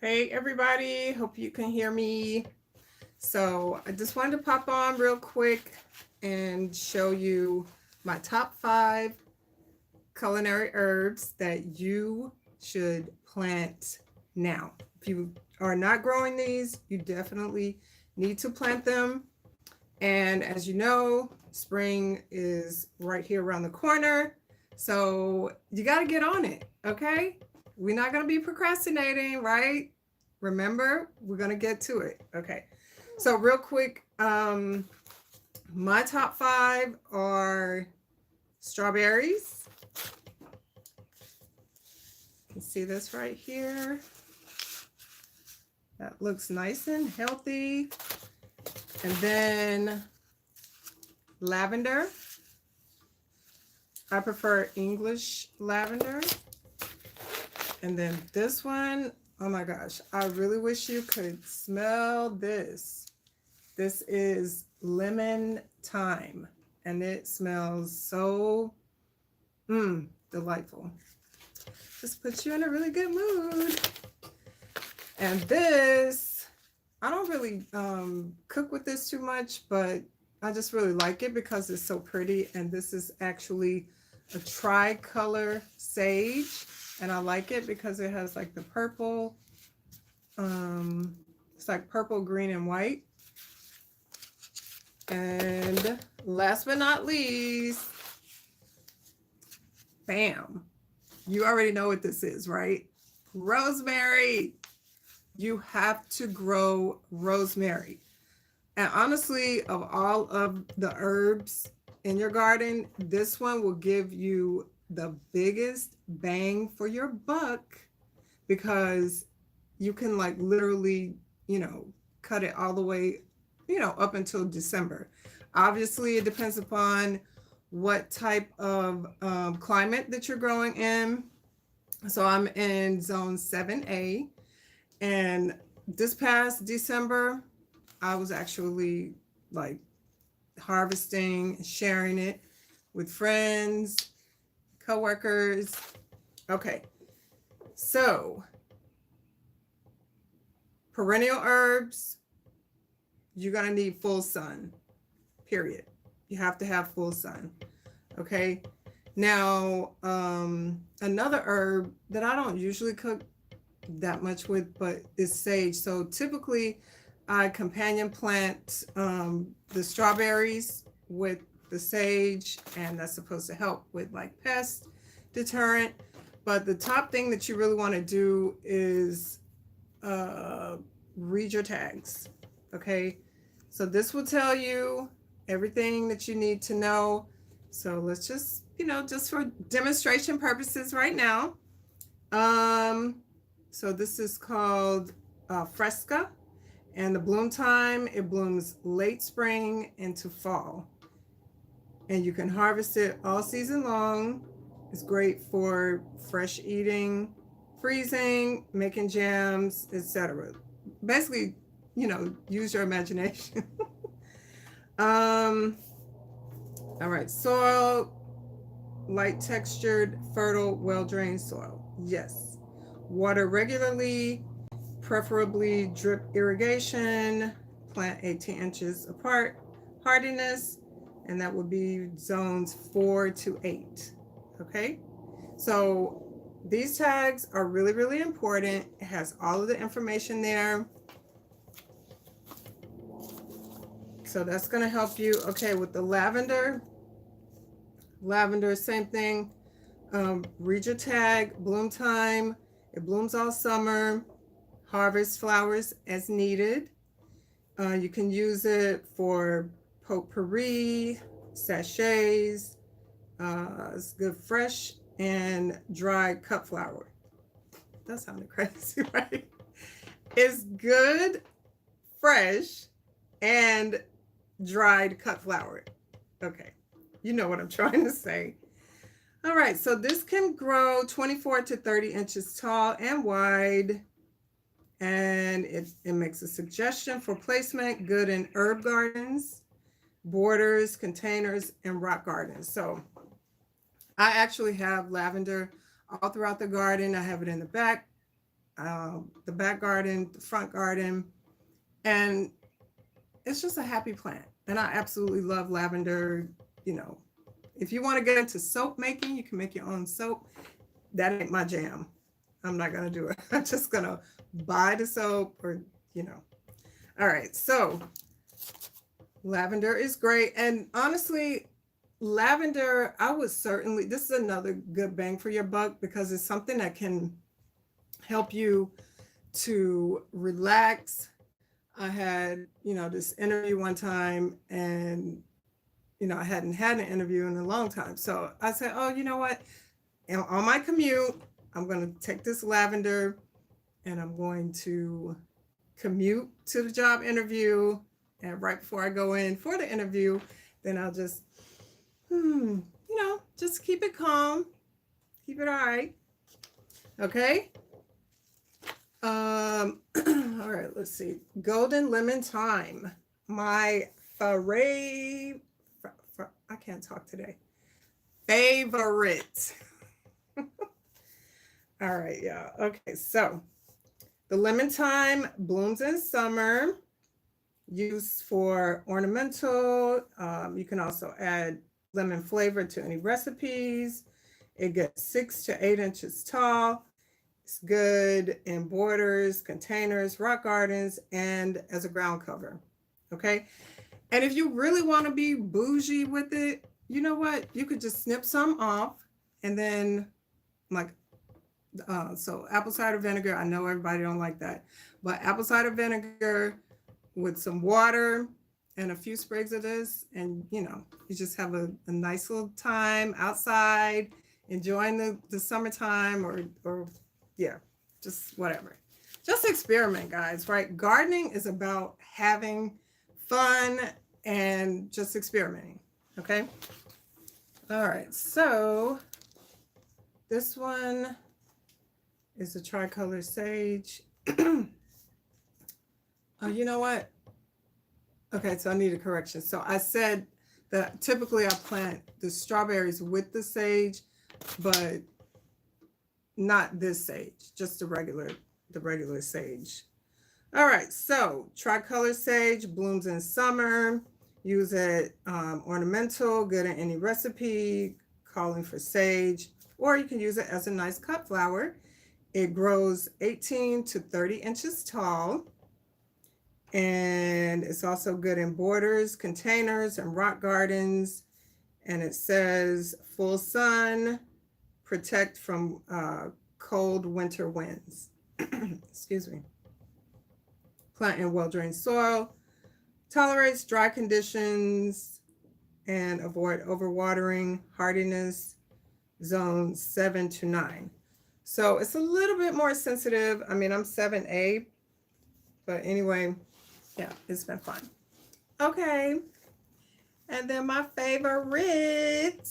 Hey everybody, hope you can hear me. So I just wanted to pop on real quick and show you my top 5 culinary herbs that you should plant now. If you are not growing these, you definitely need to plant them. And as you know, spring is right here around the corner. So you got to get on it, okay? We're not going to be procrastinating, right? Remember, we're going to get to it. Okay. So, real quick, my top 5 are strawberries. You can see this right here. That looks nice and healthy. And then lavender. I prefer English lavender. And then this one, oh my gosh, I really wish you could smell this. This is lemon thyme, and it smells so delightful. Just puts you in a really good mood. And this, I don't really cook with this too much, but I just really like it because it's so pretty. And this is actually a tricolor sage. And I like it because it has like the purple, it's like purple, green, and white. And last but not least, bam, you already know what this is, right? Rosemary. You have to grow rosemary. And honestly, of all of the herbs in your garden, this one will give you the biggest bang for your buck because you can like literally, cut it all the way, up until December. Obviously, it depends upon what type of climate that you're growing in. So I'm in zone 7A. And this past December, I was actually like harvesting, sharing it with friends, coworkers. Okay, so perennial herbs, you're gonna need full sun, period. You have to have full sun, okay? Now, another herb that I don't usually cook that much with, but is sage. So typically I companion plant the strawberries with the sage, and that's supposed to help with like pest deterrent. But the top thing that you really want to do is read your tags. Okay, so this will tell you everything that you need to know. So let's just, just for demonstration purposes right now. So this is called Fresca, and the bloom time, it blooms late spring into fall. And you can harvest it all season long. It's great for fresh eating, freezing, making jams, etc. Basically, use your imagination. All right, soil, light textured, fertile, well-drained soil. Yes. Water regularly, preferably drip irrigation, plant 18 inches apart, hardiness, and that would be zones 4 to 8. Okay, so these tags are really, really important. It has all of the information there. So that's going to help you. Okay, with the lavender, same thing. Read your tag, bloom time. It blooms all summer. Harvest flowers as needed. You can use it for potpourri, sachets. It's good fresh and dried cut flower. That sounded crazy, right? It's good fresh and dried cut flower. Okay, you know what I'm trying to say. All right, so this can grow 24 to 30 inches tall and wide. And it makes a suggestion for placement, good in herb gardens, borders, containers, and rock gardens. So I actually have lavender all throughout the garden. I have it in the back the back garden, the front garden, and it's just a happy plant. And I absolutely love lavender. You know, if you want to get into soap making, you can make your own soap. That ain't my jam. I'm not going to do it. I'm just going to buy the soap or, you know. All right. So lavender is great. And honestly, lavender, I would certainly, this is another good bang for your buck because it's something that can help you to relax. I had, you know, this interview one time and, you know, I hadn't had an interview in a long time. So I said, oh, you know what? And on my commute, I'm going to take this lavender and I'm going to commute to the job interview. And right before I go in for the interview, then I'll just, you know, just keep it calm, keep it all right. Okay. All right, let's see. Golden lemon thyme. My favorite, I can't talk today. Favorite. All right, yeah. Okay, so the lemon thyme blooms in summer, used for ornamental. You can also add lemon flavor to any recipes. It gets 6 to 8 inches tall. It's good in borders, containers, rock gardens, and as a ground cover. Okay. And if you really want to be bougie with it, you know what? You could just snip some off and then like, so apple cider vinegar, I know everybody don't like that, but apple cider vinegar with some water and a few sprigs of this, and you know, you just have a nice little time outside, enjoying the summertime or yeah, just whatever. Just experiment, guys, right? Gardening is about having fun and just experimenting, okay? All right, so this one is a tricolor sage. Oh, you know what? Okay, so I need a correction. So I said that typically I plant the strawberries with the sage, but not this sage, just the regular sage. All right, so tricolor sage blooms in summer. Use it ornamental, good in any recipe, calling for sage, or you can use it as a nice cut flower. It grows 18 to 30 inches tall. And it's also good in borders, containers, and rock gardens. And it says full sun, protect from cold winter winds. Excuse me. Plant in well-drained soil, tolerates dry conditions, and avoid overwatering. Hardiness zones 7 to 9. So it's a little bit more sensitive. I mean, I'm 7A, but anyway, yeah, it's been fun. Okay. And then my favorite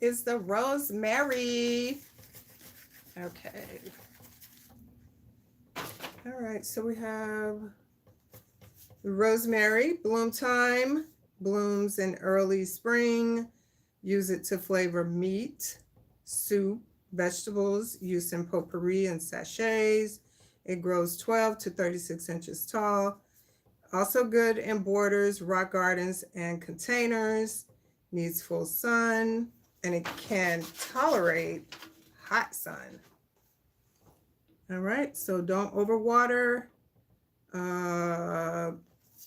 is the rosemary. Okay. All right, so we have the rosemary, bloom time, blooms in early spring. Use it to flavor meat, soup, vegetables, used in potpourri and sachets. It grows 12 to 36 inches tall. Also good in borders, rock gardens, and containers. Needs full sun, and it can tolerate hot sun. All right, so don't overwater. And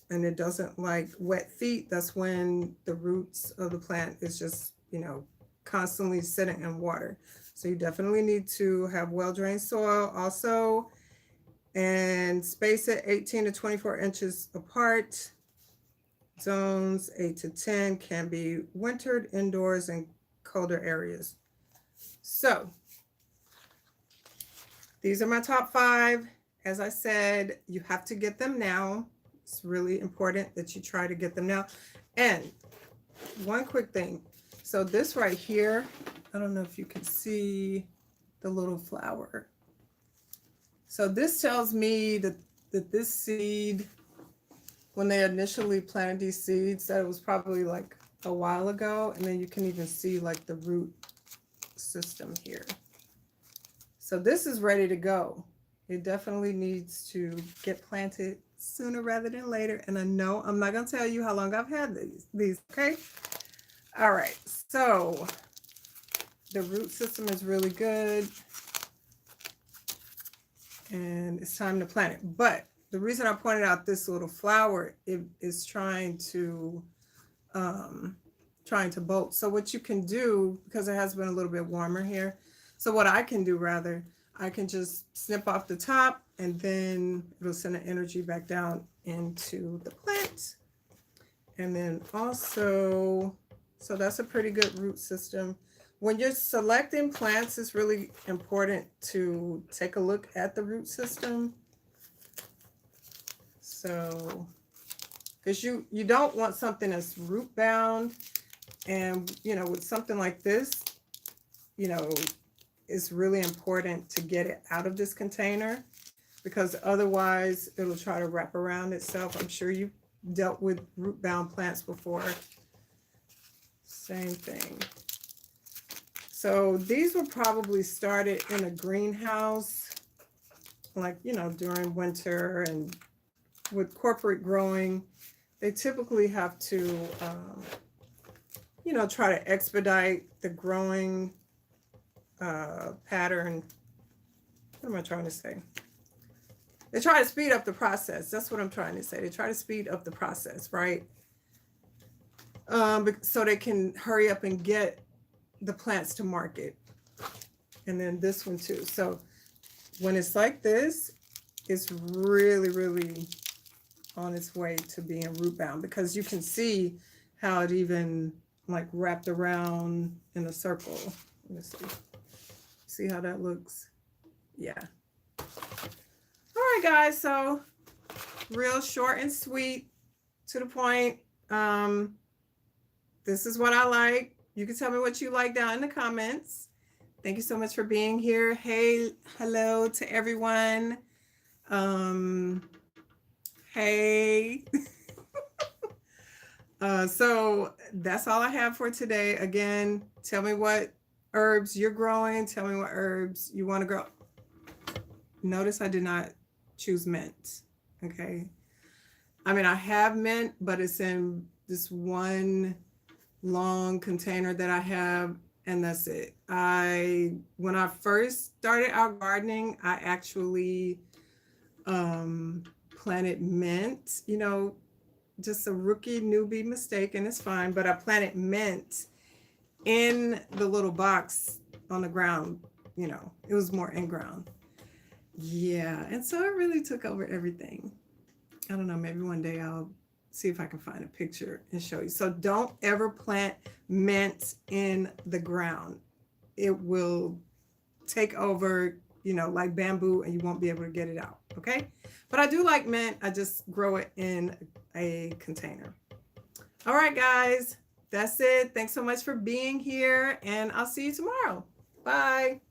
it doesn't like wet feet. That's when the roots of the plant is just, you know, constantly sitting in water. So you definitely need to have well-drained soil also, and space it 18 to 24 inches apart. Zones 8 to 10 can be wintered indoors in colder areas. So these are my top 5. As I said, you have to get them now. It's really important that you try to get them now. And one quick thing. So this right here, I don't know if you can see the little flower. So this tells me that this seed, when they initially planted these seeds, that it was probably like a while ago. And then you can even see like the root system here. So this is ready to go. It definitely needs to get planted sooner rather than later. And I know I'm not going to tell you how long I've had these, okay? All right, so the root system is really good and it's time to plant it. But the reason I pointed out this little flower, it is trying to bolt. So what you can do, because it has been a little bit warmer here, so what I can do rather, I can just snip off the top and then it'll send the energy back down into the plant. And then also, so that's a pretty good root system. When you're selecting plants, it's really important to take a look at the root system. So, because you don't want something that's root bound. And, you know, with something like this, you know, it's really important to get it out of this container because otherwise it'll try to wrap around itself. I'm sure you've dealt with root bound plants before. Same thing. So these were probably started in a greenhouse, like, you know, during winter. And with corporate growing, they typically have to, you know, try to expedite the growing pattern. What am I trying to say? They try to speed up the process. That's what I'm trying to say. They try to speed up the process, right? So they can hurry up and get the plants to market. And then this one too. So when it's like this, it's really, really on its way to being root bound because you can see how it even like wrapped around in a circle. Let me see. See how that looks? Yeah. All right, guys. So real short and sweet, to the point. This is what I like. You can tell me what you like down in the comments. Thank you so much for being here. Hey, hello to everyone. Hey. So that's all I have for today. Again, tell me what herbs you're growing. Tell me what herbs you want to grow. Notice I did not choose mint. Okay. I mean, I have mint, but it's in this one long container that I have, and that's it. When I first started out gardening, I actually planted mint, you know, just a rookie newbie mistake, and it's fine, but I planted mint in the little box on the ground, you know, it was more in ground. Yeah, and so it really took over everything. I don't know, maybe one day I'll see if I can find a picture and show you. So don't ever plant mint in the ground. It will take over, you know, like bamboo, and you won't be able to get it out. Okay. But I do like mint. I just grow it in a container. All right, guys, that's it. Thanks so much for being here, and I'll see you tomorrow. Bye.